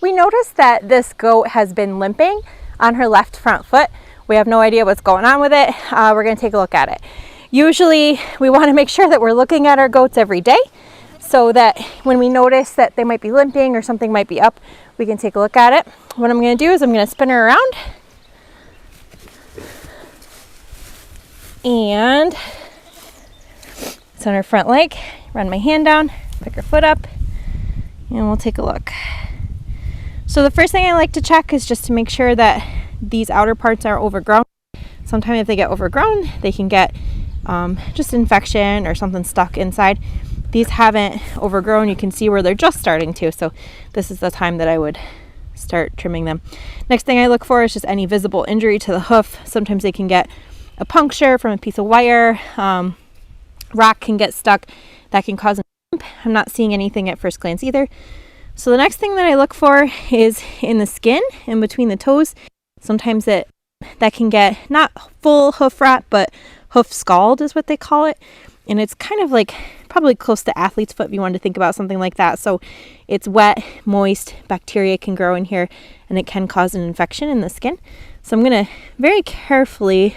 we notice that this goat has been limping on her left front foot. We have no idea what's going on with it. We're going to take a look at it. Usually we want to make sure that we're looking at our goats every day so that when we notice that they might be limping or something might be up, we can take a look at it. What I'm going to do is I'm going to spin her around and it's on her front leg. Run my hand down, pick her foot up, and we'll take a look. So the first thing I like to check is just to make sure that these outer parts are overgrown. Sometimes if they get overgrown, they can get just infection or something stuck inside. These haven't overgrown. You can see where they're just starting to. So this is the time that I would start trimming them. Next thing I look for is just any visible injury to the hoof. Sometimes they can get a puncture from a piece of wire. Rock can get stuck. That can cause a limp. I'm not seeing anything at first glance either. So the next thing that I look for is in the skin, in between the toes. Sometimes that can get not full hoof rot, but hoof scald is what they call it. And it's kind of like probably close to athlete's foot if you wanted to think about something like that. So it's wet, moist, bacteria can grow in here, and it can cause an infection in the skin. So I'm going to very carefully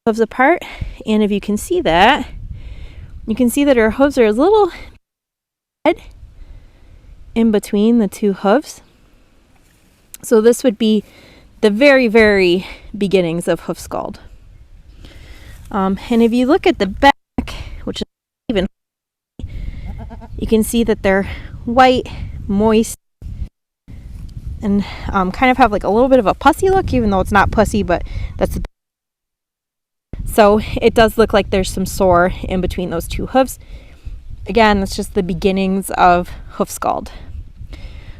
hooves apart. And if you can see that, you can see that her hooves are a little red in between the two hooves. So this would be the very, very beginnings of hoof scald. And if you look at the back, which is even, you can see that they're white, moist, and kind of have like a little bit of a pussy look, even though it's not pussy, but that's the. So it does look like there's some sore in between those two hooves. Again, that's just the beginnings of hoof scald.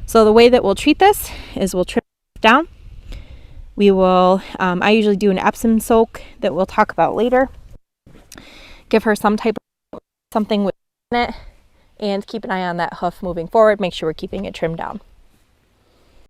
So the way that we'll treat this is we'll trim it down. We will, I usually do an Epsom soak that we'll talk about later. Give her some type of something with it and keep an eye on that hoof moving forward. Make sure we're keeping it trimmed down.